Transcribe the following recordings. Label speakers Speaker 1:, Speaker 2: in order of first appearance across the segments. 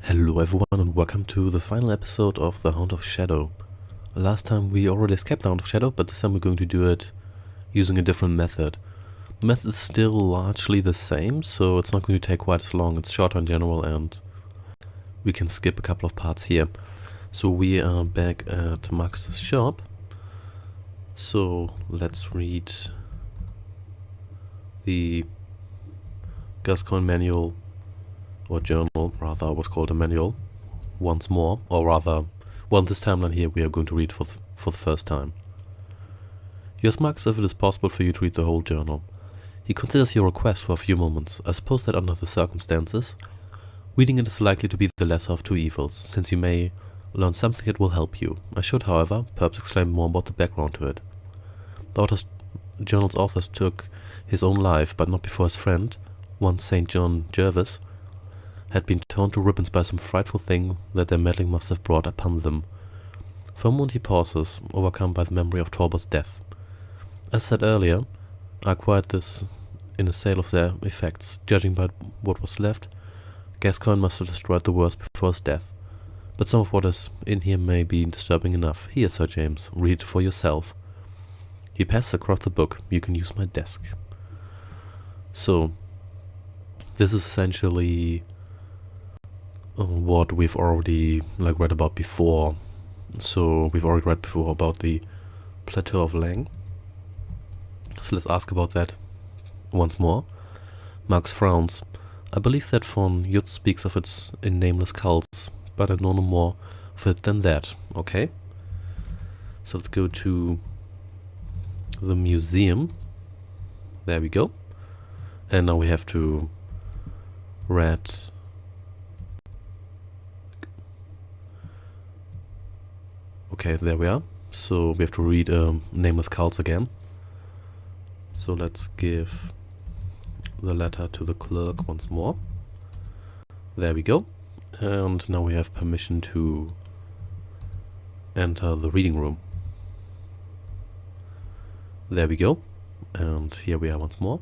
Speaker 1: Hello everyone and welcome to the final episode of the Hound of Shadow. Last time we already escaped the Hound of Shadow, but this time we're going to do it using a different method. The method is still largely the same, so it's not going to take quite as long. It's shorter in general and we can skip a couple of parts here. So we are back at Max's shop. So let's read the Gascoigne manual, or journal rather, was called a manual, once more, or rather, well, this timeline here we are going to read for the first time. You ask Marcus if it is possible for you to read the whole journal. He considers your request for a few moments. I suppose that under the circumstances, reading it is likely to be the lesser of two evils, since you may learn something that will help you. I should, however, perhaps explain more about the background to it. The journal's author took his own life, but not before his friend, one St. John Jervis, had been torn to ribbons by some frightful thing that their meddling must have brought upon them. For a moment he pauses, overcome by the memory of Torbert's death. As said earlier, I acquired this in a sale of their effects. Judging by what was left, Gascoigne must have destroyed the worst before his death. But some of what is in here may be disturbing enough. Here, Sir James, read it for yourself. He passes across the book. You can use my desk. So, this is essentially what we've already read about before. So we've already read before about the Plateau of Lang. So let's ask about that once more. Marx frowns. I believe that von Jut speaks of it in nameless cults, but I know no more of it than that. Okay. So let's go to the museum. There we go. And now we have to read. Okay, there we are. So we have to read Nameless Cults again. So let's give the letter to the clerk once more. There we go. And now we have permission to enter the reading room. There we go. And here we are once more.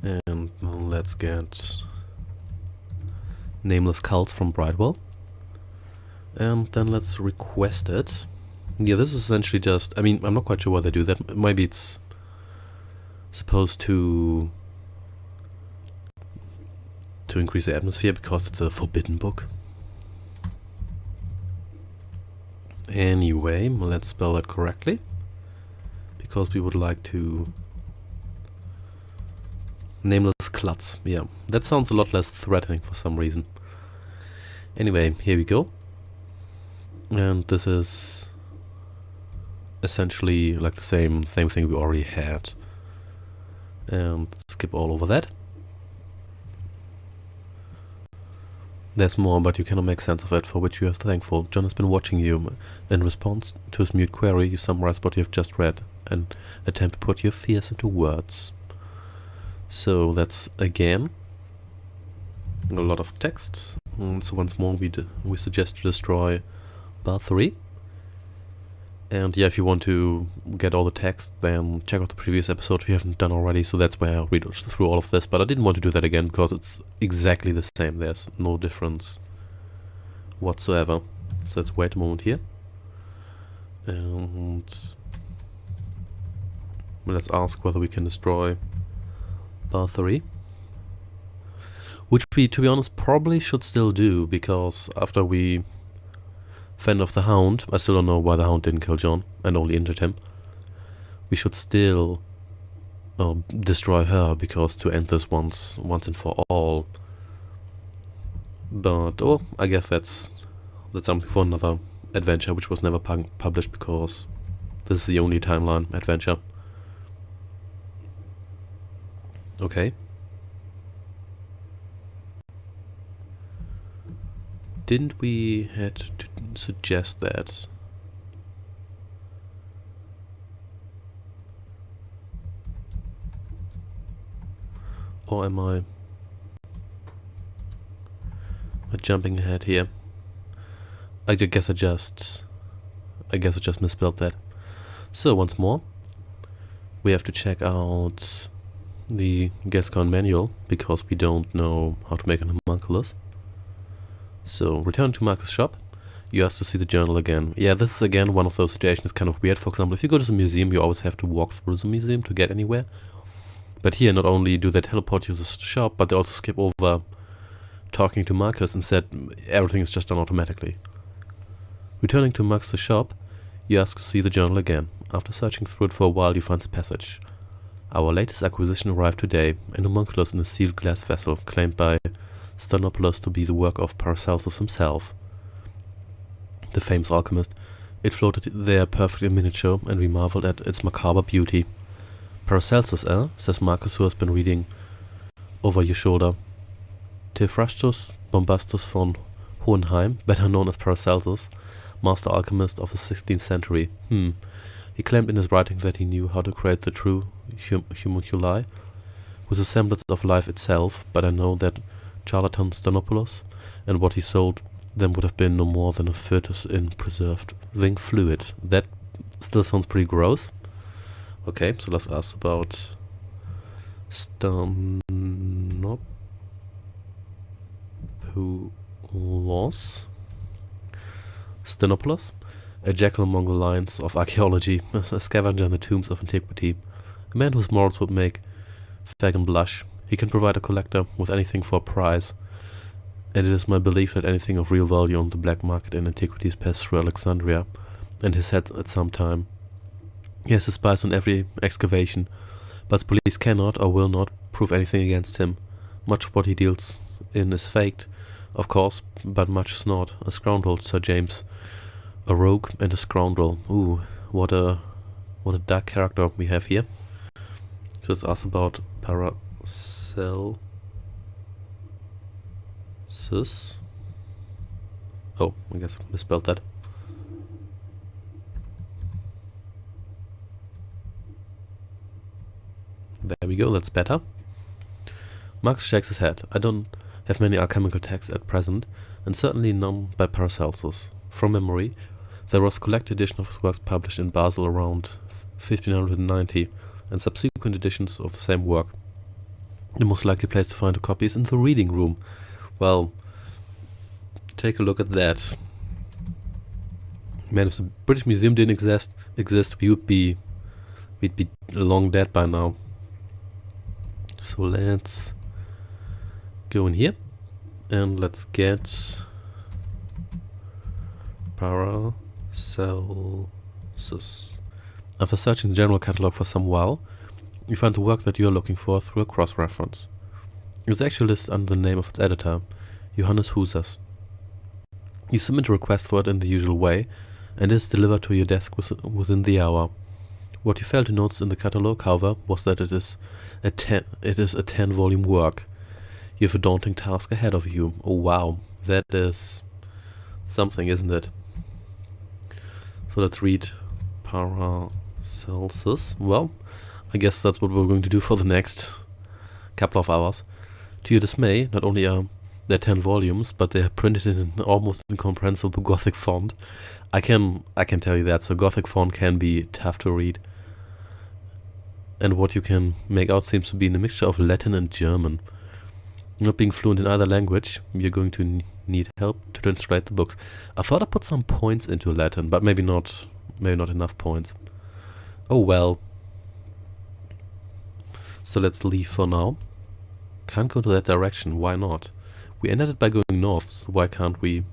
Speaker 1: And let's get Nameless Cults from Bridewell. And then let's request it. Yeah, this is essentially just, I'm not quite sure why they do that. Maybe it's supposed to increase the atmosphere because it's a forbidden book. Anyway, let's spell that correctly. Because we would like to... Nameless Klutz. Yeah, that sounds a lot less threatening for some reason. Anyway, here we go. And this is essentially the same thing we already had. And skip all over that. There's more, but you cannot make sense of it, for which you are thankful. John has been watching you. In response to his mute query, you summarize what you have just read and attempt to put your fears into words. So that's again a lot of text. And so once more we suggest to destroy Bar 3. And yeah, if you want to get all the text, then check out the previous episode if you haven't done already. So that's where I read through all of this, but I didn't want to do that again because it's exactly the same. There's no difference whatsoever. So let's wait a moment here. And let's ask whether we can destroy Bar 3. Which we, to be honest, probably should still do, because after we fend off the Hound, I still don't know why the Hound didn't kill John and only injured him. We should still destroy her, because to end this once and for all. But I guess that's something for another adventure, which was never published, because this is the only timeline adventure. Okay. Didn't we had to suggest that? Or am I jumping ahead here? I guess I just misspelled that. So once more, we have to check out the Gascon manual, because we don't know how to make an homunculus. So, return to Marcus' shop. You ask to see the journal again. Yeah, this is again one of those situations kind of weird. For example, if you go to the museum, you always have to walk through the museum to get anywhere. But here, not only do they teleport you to the shop, but they also skip over talking to Marcus. Instead, everything is just done automatically. Returning to Marcus' shop, you ask to see the journal again. After searching through it for a while, you find the passage. Our latest acquisition arrived today, an homunculus in a sealed glass vessel, claimed by Stanopoulos to be the work of Paracelsus himself, the famous alchemist. It floated there perfect in miniature, and we marveled at its macabre beauty. Paracelsus, says Marcus, who has been reading over your shoulder. Theophrastus Bombastus von Hohenheim, better known as Paracelsus, master alchemist of the 16th century. He claimed in his writing that he knew how to create the true homunculi with a semblance of life itself, but I know that charlatan Stanopoulos and what he sold them would have been no more than a fetus in preserved wing fluid. That still sounds pretty gross. Okay, so let's ask about Stanopoulos. Stanopoulos, a jackal among the lions of archaeology, a scavenger in the tombs of antiquity, a man whose morals would make Fagin blush. He can provide a collector with anything for a price, and it is my belief that anything of real value on the black market in antiquities passed through Alexandria and his head at some time. He has his spies on every excavation, but the police cannot or will not prove anything against him. Much of what he deals in is faked, of course, but much is not. A scoundrel, Sir James. A rogue and a scoundrel. Ooh, what a dark character we have here. Just ask about Paracelsus. Oh, I guess I misspelled that. There we go, that's better. Max shakes his head. I don't have many alchemical texts at present, and certainly none by Paracelsus. From memory, there was a collected edition of his works published in Basel around 1590, and subsequent editions of the same work. The most likely place to find a copy is in the reading room. Well, take a look at that. Man, if the British Museum didn't exist, we'd be long dead by now. So let's go in here and let's get Paracelsus. After searching the general catalog for some while, you find the work that you are looking for through a cross-reference. It's actually listed under the name of its editor, Johannes Husers. You submit a request for it in the usual way, and it is delivered to your desk within the hour. What you failed to notice in the catalog, however, was that it is a 10-volume work. You have a daunting task ahead of you. Oh wow, that is something, isn't it? So let's read Paracelsus. Well, I guess that's what we're going to do for the next couple of hours. To your dismay, not only are there 10 volumes, but they are printed in an almost incomprehensible Gothic font. I can tell you that, so Gothic font can be tough to read. And what you can make out seems to be in a mixture of Latin and German. Not being fluent in either language, you're going to need help to translate the books. I thought I put some points into Latin, but maybe not enough points. Oh well. So let's leave for now. Can't go to that direction, why not? We ended it by going north, so why can't we?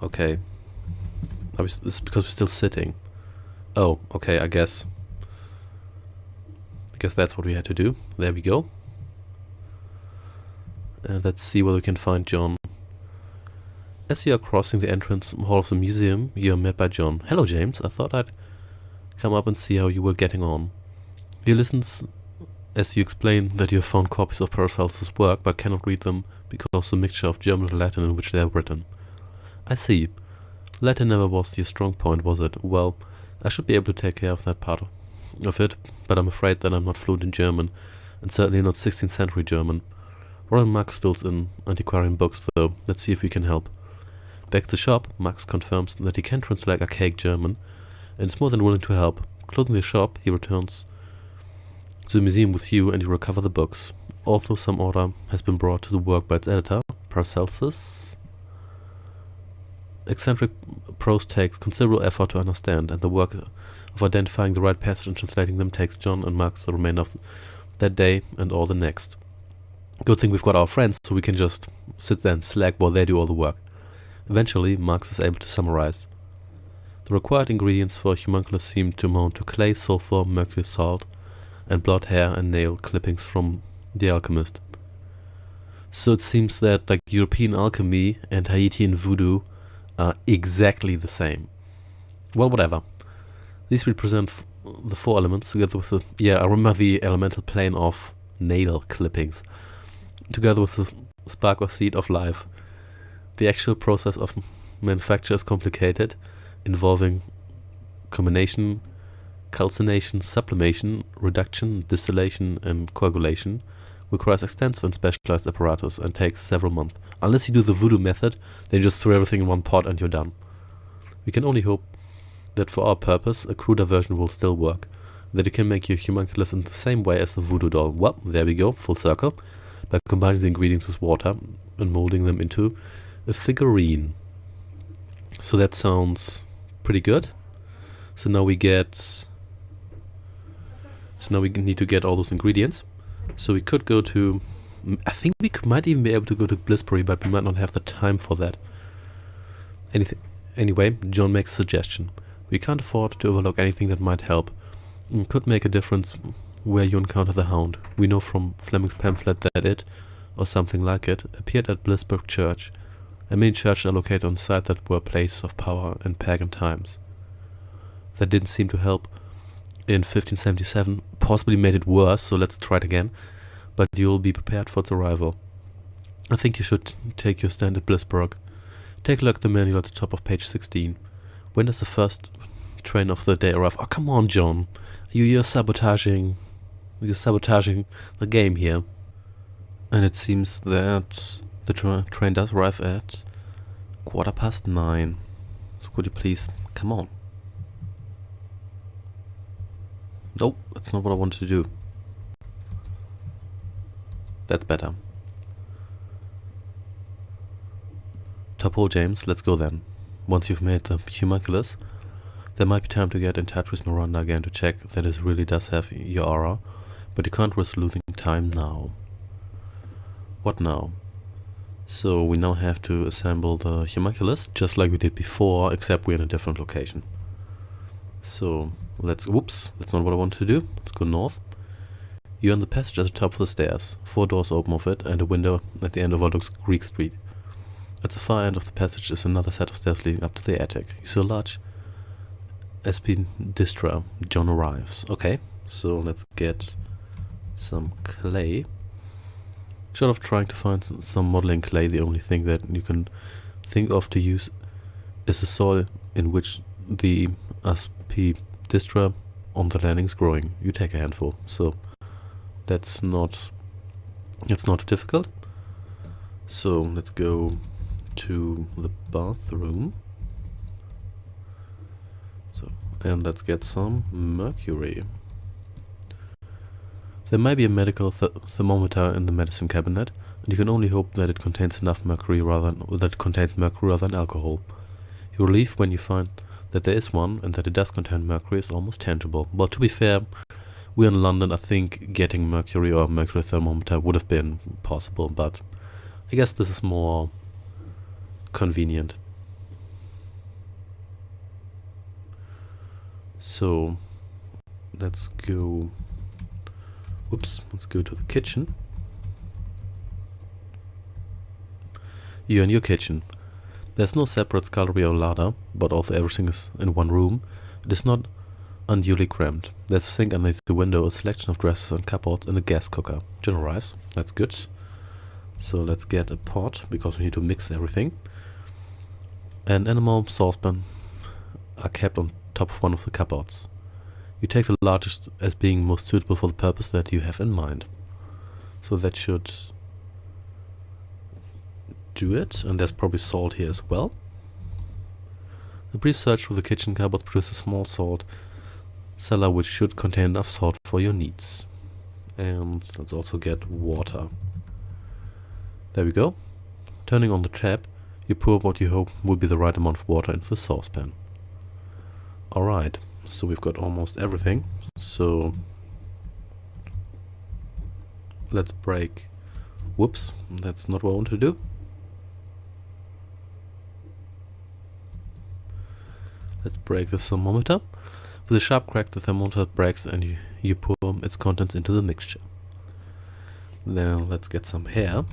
Speaker 1: Okay. This is because we're still sitting. Oh, okay, I guess that's what we had to do. There we go. And let's see whether we can find John. As you are crossing the entrance hall of the museum, you are met by John. Hello, James. I thought I'd come up and see how you were getting on. He listens as you explain that you have found copies of Paracelsus' work, but cannot read them because of the mixture of German and Latin in which they are written. I see. Latin never was your strong point, was it? Well, I should be able to take care of that part of it, but I'm afraid that I'm not fluent in German, and certainly not 16th century German. Royal Max deals in antiquarian books, though. Let's see if we can help. Back at the shop, Max confirms that he can translate archaic German, and is more than willing to help. Closing the shop, he returns to the museum with you and you recover the books. Although some order has been brought to the work by its editor, Paracelsus, eccentric prose takes considerable effort to understand, and the work of identifying the right passage and translating them takes John and Max the remainder of that day and all the next. Good thing we've got our friends, so we can just sit there and slack while they do all the work. Eventually, Max is able to summarize. The required ingredients for a homunculus seem to amount to clay, sulfur, mercury salt, and blood, hair, and nail clippings from the alchemist. So it seems that like European alchemy and Haitian voodoo are exactly the same. Well, whatever. These represent the four elements together with the... Yeah, I remember the elemental plane of nail clippings. Together with the spark or seed of life. The actual process of manufacture is complicated, involving combination, calcination, sublimation, reduction, distillation, and coagulation. Requires extensive and specialized apparatus and takes several months. Unless you do the voodoo method, then you just throw everything in one pot and you're done. We can only hope that for our purpose, a cruder version will still work. That you can make your homunculus in the same way as the voodoo doll. Well, there we go, full circle. By combining the ingredients with water and molding them into a figurine. So that sounds pretty good. So now we need to get all those ingredients. So we could go to... I think we might even be able to go to Blissbury, but we might not have the time for that. Anyway, John makes a suggestion. We can't afford to overlook anything that might help. It could make a difference where you encounter the Hound. We know from Fleming's pamphlet that it, or something like it, appeared at Blissburg Church. And many churches are located on sites that were places of power in pagan times. That didn't seem to help in 1577, possibly made it worse, so let's try it again. But you'll be prepared for its arrival. I think you should take your stand at Blissburg. Take a look at the manual at the top of page 16. When does the first train of the day arrive? Oh, come on, John. You're sabotaging the game here. And it seems that the train does arrive at 9:15. So could you please come on? Nope, that's not what I wanted to do. That's better. Top hole, James, let's go then. Once you've made the homunculus, there might be time to get in touch with Miranda again to check that it really does have your aura, but you can't risk losing time now. What now? So we now have to assemble the homunculus, just like we did before, except we're in a different location. So whoops, that's not what I wanted to do. Let's go north. You're in the passage at the top of the stairs. 4 doors open of it, and a window at the end overlooks Greek Street. At the far end of the passage is another set of stairs leading up to the attic. You see a large SP distra. John arrives. Okay, so let's get some clay. Short of trying to find some modeling clay, the only thing that you can think of to use is the soil in which the SP distra on the landing is growing. You take a handful, so it's not difficult. So let's go to the bathroom. And let's get some mercury. There might be a medical thermometer in the medicine cabinet, and you can only hope that it contains enough mercury rather than alcohol. Your relief when you find that there is one and that it does contain mercury is almost tangible. Well, to be fair, we're in London. I think getting mercury or mercury thermometer would have been possible, but I guess this is more convenient. So let's go to the kitchen. You're in your kitchen. There's no separate scullery or larder, but although everything is in one room, it is not unduly cramped. There's a sink underneath the window, a selection of dressers and cupboards, and a gas cooker. John arrives. That's good. So let's get a pot, because we need to mix everything. An enamel saucepan are kept on top of one of the cupboards. You take the largest as being most suitable for the purpose that you have in mind. So that should do it, and there's probably salt here as well. A brief search through the kitchen cupboards produces a small salt cellar which should contain enough salt for your needs. And let's also get water. There we go. Turning on the tap, you pour what you hope will be the right amount of water into the saucepan. Alright, so we've got almost everything. So let's break. Whoops, that's not what I want to do. Let's break the thermometer. With a sharp crack, the thermometer breaks and you pour its contents into the mixture. Then let's get some hair.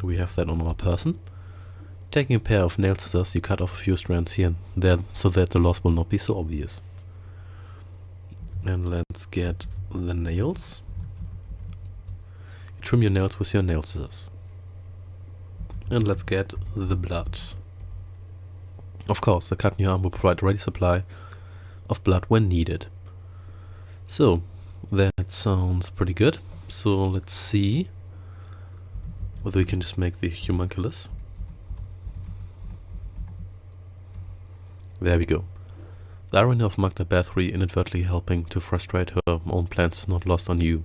Speaker 1: We have that on our person. Taking a pair of nail scissors, you cut off a few strands here and there so that the loss will not be so obvious. And let's get the nails. You trim your nails with your nail scissors. And let's get the blood. Of course, the cut in your arm will provide a ready supply of blood when needed. So, that sounds pretty good. So let's see whether we can just make the homunculus. There we go. The irony of Magda Bathory inadvertently helping to frustrate her own plans is not lost on you,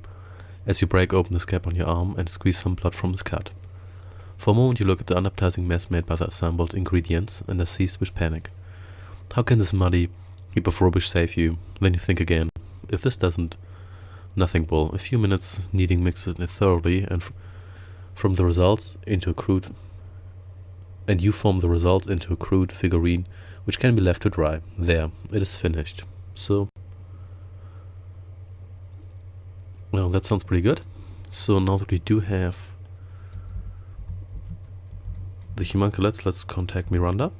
Speaker 1: as you break open the scab on your arm and squeeze some blood from the cut. For a moment you look at the unappetizing mess made by the assembled ingredients and are seized with panic. How can this muddy heap of rubbish save you? Then you think again. If this doesn't, nothing will. A few minutes needing mix it thoroughly and from the results into a crude... And you form the results into a crude figurine which can be left to dry. There, it is finished. So, well, that sounds pretty good. So now that we do have the homunculus, let's contact Miranda.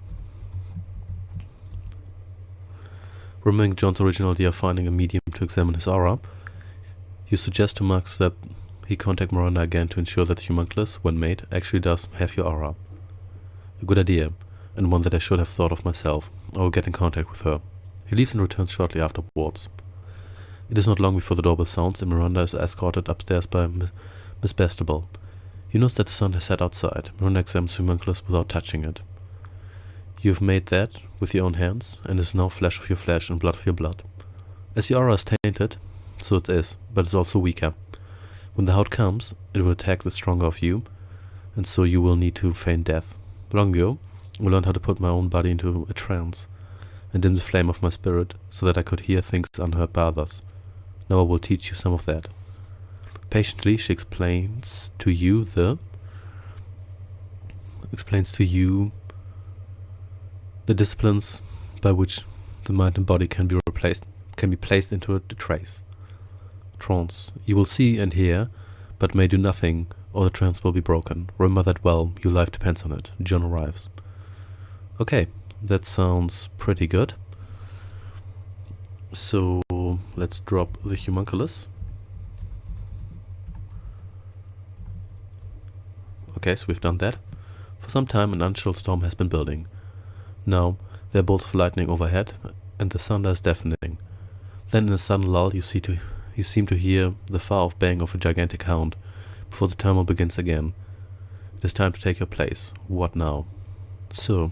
Speaker 1: Remembering John's original idea of finding a medium to examine his aura, you suggest to Max that he contact Miranda again to ensure that the homunculus, when made, actually does have your aura. A good idea, and one that I should have thought of myself. I will get in contact with her. He leaves and returns shortly afterwards. It is not long before the doorbell sounds and Miranda is escorted upstairs by Miss Bastable. You notice that the sun has set outside. Miranda examines the homunculus without touching it. You have made that with your own hands, and is now flesh of your flesh and blood of your blood. As your aura is tainted, so it is, but it's also weaker. When the hound comes, it will attack the stronger of you, and so you will need to feign death. Long ago, I learned how to put my own body into a trance, and dim the flame of my spirit, so that I could hear things unheard by others. Now I will teach you some of that. Patiently, she explains to you the disciplines by which the mind and body can be placed into a trance. You will see and hear, but may do nothing, or the trance will be broken. Remember that well, your life depends on it. John arrives. Okay, that sounds pretty good. So let's drop the homunculus. Okay, so we've done that. For some time an unchill storm has been building. Now there are bolts of lightning overhead and the thunder is deafening. Then in a sudden lull you seem to hear the far-off baying of a gigantic hound before the turmoil begins again. It is time to take your place. What now? So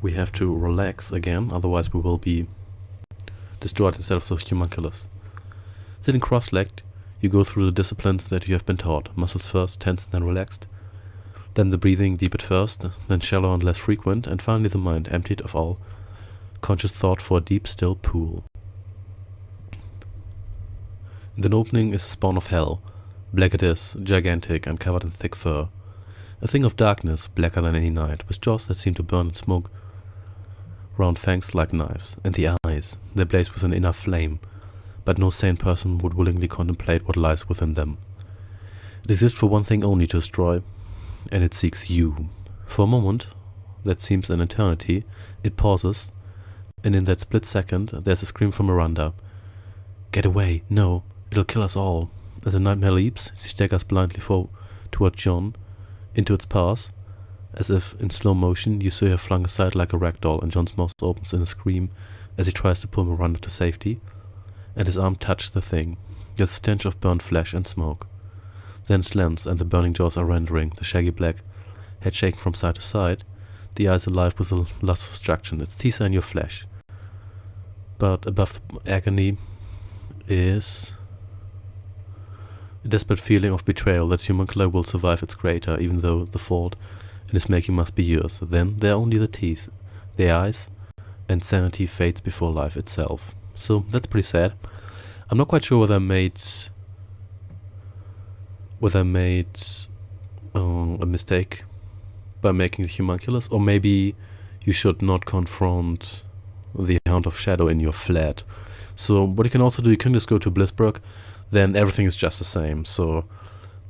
Speaker 1: we have to relax again, otherwise we will be destroyed instead of so homunculus. Sitting cross-legged, you go through the disciplines that you have been taught. Muscles first, tense and then relaxed. Then the breathing deep at first, then shallow and less frequent, and finally the mind emptied of all conscious thought for a deep, still pool. In the opening is a spawn of hell. Black it is, gigantic and covered in thick fur. A thing of darkness, blacker than any night, with jaws that seem to burn and smoke round fangs like knives. And the eyes, they blaze with an inner flame, but no sane person would willingly contemplate what lies within them. It exists for one thing only to destroy, and it seeks you. For a moment, that seems an eternity, it pauses, and in that split second there's a scream from Miranda. Get away, no, it'll kill us all. As the nightmare leaps, she staggers blindly toward John, into its path. As if in slow motion, you see her flung aside like a rag doll, and John's mouth opens in a scream as he tries to pull Miranda to safety, and his arm touches the thing. There's a stench of burnt flesh and smoke. Then its lens and the burning jaws are rendering, the shaggy black head shaking from side to side, the eyes alive with a lust of destruction. Its teeth are in your flesh. But above the agony is desperate feeling of betrayal that human killer will survive its creator, even though the fault in his making must be yours. Then there are only the teeth, the eyes, and sanity fades before life itself. So that's pretty sad. I'm not quite sure whether I made a mistake by making the homunculus, or maybe you should not confront the Hound of Shadow in your flat. So what you can also do, you can just go to Blissbrook, then everything is just the same. So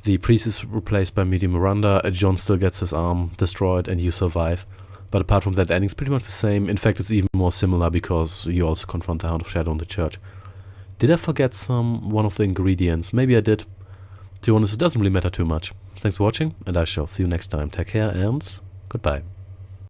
Speaker 1: the priest is replaced by medium Miranda, John still gets his arm destroyed, and you survive. But apart from that, the ending's pretty much the same. In fact, it's even more similar because you also confront the Hound of Shadow in the church. Did I forget one of the ingredients? Maybe I did. To be honest, it doesn't really matter too much. Thanks for watching, and I shall see you next time. Take care, and goodbye.